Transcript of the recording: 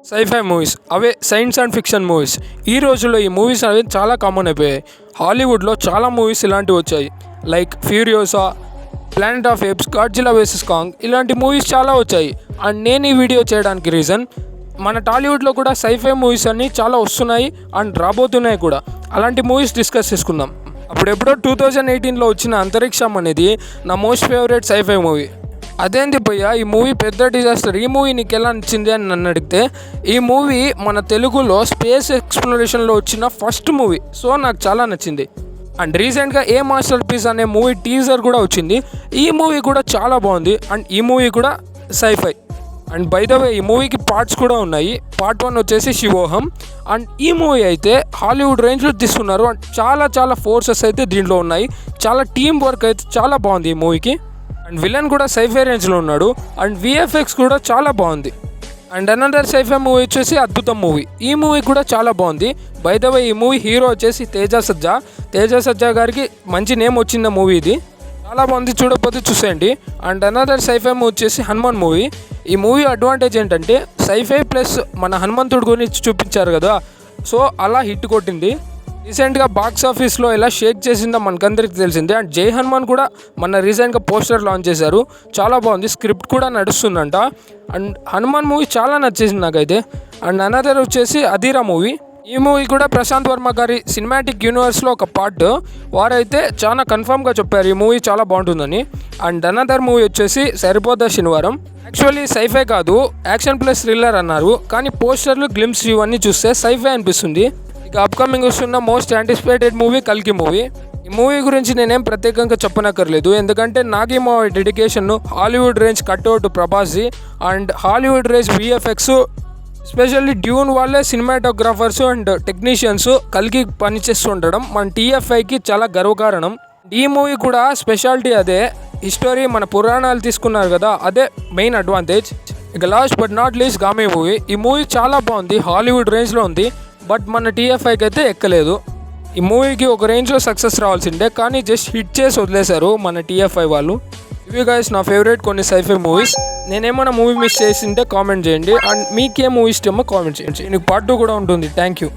Sci-fi movies అవే science and fiction movies. ఈ రోజుల్లో ఈ మూవీస్ అనేవి చాలా కామన్ అయిపోయాయి. హాలీవుడ్లో చాలా మూవీస్ ఇలాంటివి వచ్చాయి. Like Furiosa, planet of apes, Godzilla versus Kong, ఇలాంటి మూవీస్ చాలా వచ్చాయి. అండ్ నేను ఈ వీడియో చేయడానికి రీజన్, మన టాలీవుడ్లో కూడా సైఫై మూవీస్ అన్నీ చాలా వస్తున్నాయి అండ్ రాబోతున్నాయి కూడా. అలాంటి మూవీస్ డిస్కస్ చేసుకుందాం. అప్పుడెప్పుడో 2018లో వచ్చిన అంతరిక్షం అనేది నా మోస్ట్ ఫేవరెట్ సైఫై మూవీ. అదేంది భయ్యా, ఈ మూవీ పెద్ద డిజాస్టర్, ఈ మూవీ నీకు ఎలా నచ్చింది అని నన్ను అడిగితే, ఈ మూవీ మన తెలుగులో స్పేస్ ఎక్స్ప్లోరేషన్లో వచ్చిన ఫస్ట్ మూవీ. సో నాకు చాలా నచ్చింది. అండ్ రీసెంట్గా ఏ మాస్టర్ పీస్ అనే మూవీ టీజర్ కూడా వచ్చింది. ఈ మూవీ కూడా చాలా బాగుంది. అండ్ ఈ మూవీ కూడా sci-fi. And by the way ఈ మూవీకి పార్ట్స్ కూడా ఉన్నాయి. పార్ట్ 1 వచ్చేసి శివోహం. అండ్ ఈ మూవీ అయితే హాలీవుడ్ రేంజ్లో తీస్తున్నారు. అండ్ చాలా ఫోర్సెస్ అయితే దీంట్లో ఉన్నాయి. చాలా టీమ్ వర్క్ అయితే చాలా బాగుంది ఈ మూవీకి. అండ్ విలన్ కూడా సైఫై రేంజ్లో ఉన్నాడు. అండ్ విఎఫ్ఎక్స్ కూడా చాలా బాగుంది. అండ్ అనదర్ సైఫై మూవీ వచ్చేసి అద్భుతం మూవీ. ఈ మూవీ కూడా చాలా బాగుంది. బై ద వే ఈ మూవీ హీరో వచ్చేసి తేజ సజ్జా గారికి మంచి నేమ్ వచ్చింది మూవీ. ఇది చాలా బాగుంది, చూడకపోతే చూసేయండి. అండ్ అనదర్ సైఫై మూవీ వచ్చేసి హనుమాన్ మూవీ. ఈ మూవీ అడ్వాంటేజ్ ఏంటంటే సైఫై ప్లస్ మన హనుమంతుడి గురించి చూపించారు కదా, సో అలా హిట్ కొట్టింది. రీసెంట్గా బాక్స్ ఆఫీస్లో ఎలా షేక్ చేసిందో మనకందరికి తెలిసిందే. అండ్ జై హనుమాన్ కూడా మన రీసెంట్గా పోస్టర్ లాంచ్ చేశారు. చాలా బాగుంది, స్క్రిప్ట్ కూడా నడుస్తుందంట. అండ్ హనుమాన్ మూవీ చాలా నచ్చేసింది నాకైతే. అండ్ అనదర్ వచ్చేసి అధీరా మూవీ. ఈ మూవీ కూడా ప్రశాంత్ వర్మ గారి సినిమాటిక్ యూనివర్స్లో ఒక పార్ట్. వారైతే చాలా కన్ఫర్మ్గా చెప్పారు ఈ మూవీ చాలా బాగుంటుందని. అండ్ అనదర్ మూవీ వచ్చేసి సరిపోదా శనివారం. యాక్చువల్లీ సైఫై కాదు, యాక్షన్ ప్లస్ థ్రిల్లర్ అన్నారు, కానీ పోస్టర్లు, గ్లిమ్స్ ఇవన్నీ చూస్తే సైఫై అనిపిస్తుంది. ఇక అప్కమింగ్ వస్తున్న మోస్ట్ యాంటిసిపేటెడ్ మూవీ కల్కి మూవీ. ఈ మూవీ గురించి నేనేం ప్రత్యేకంగా చెప్పనక్కర్లేదు, ఎందుకంటే Nagi movie dedication Hollywood range cutout ప్రభాస్ది. And Hollywood range VFX, especially Dune వాళ్ళే సినిమాటోగ్రాఫర్స్ అండ్ టెక్నీషియన్స్ కలిగి పనిచేస్తుండడం మన టీఎఫ్ఐకి చాలా గర్వకారణం. ఈ మూవీ కూడా స్పెషాలిటీ అదే, హిస్టరీ మన పురాణాలు తీసుకున్నారు కదా, అదే మెయిన్ అడ్వాంటేజ్. ఇక last but not least Gaami movie. ఈ మూవీ చాలా బాగుంది, హాలీవుడ్ రేంజ్లో ఉంది, బట్ మన టీఎఫ్ఐకి అయితే ఎక్కలేదు. ఈ మూవీకి ఒక రేంజ్లో సక్సెస్ రావాల్సిందే, కానీ జస్ట్ హిట్ చేసి వదిలేశారు మన టీఎఫ్ఐ వాళ్ళు. ఇవి గైస్ నా ఫేవరెట్ కొన్ని సైఫై మూవీస్. నేనేమైనా మూవీ మిస్ చేసింటే కామెంట్ చేయండి. అండ్ మీకే మూవీ ఇష్టమో కామెంట్ చేయండి. నీకు పార్ట్ 2 కూడా ఉంటుంది. Thank you.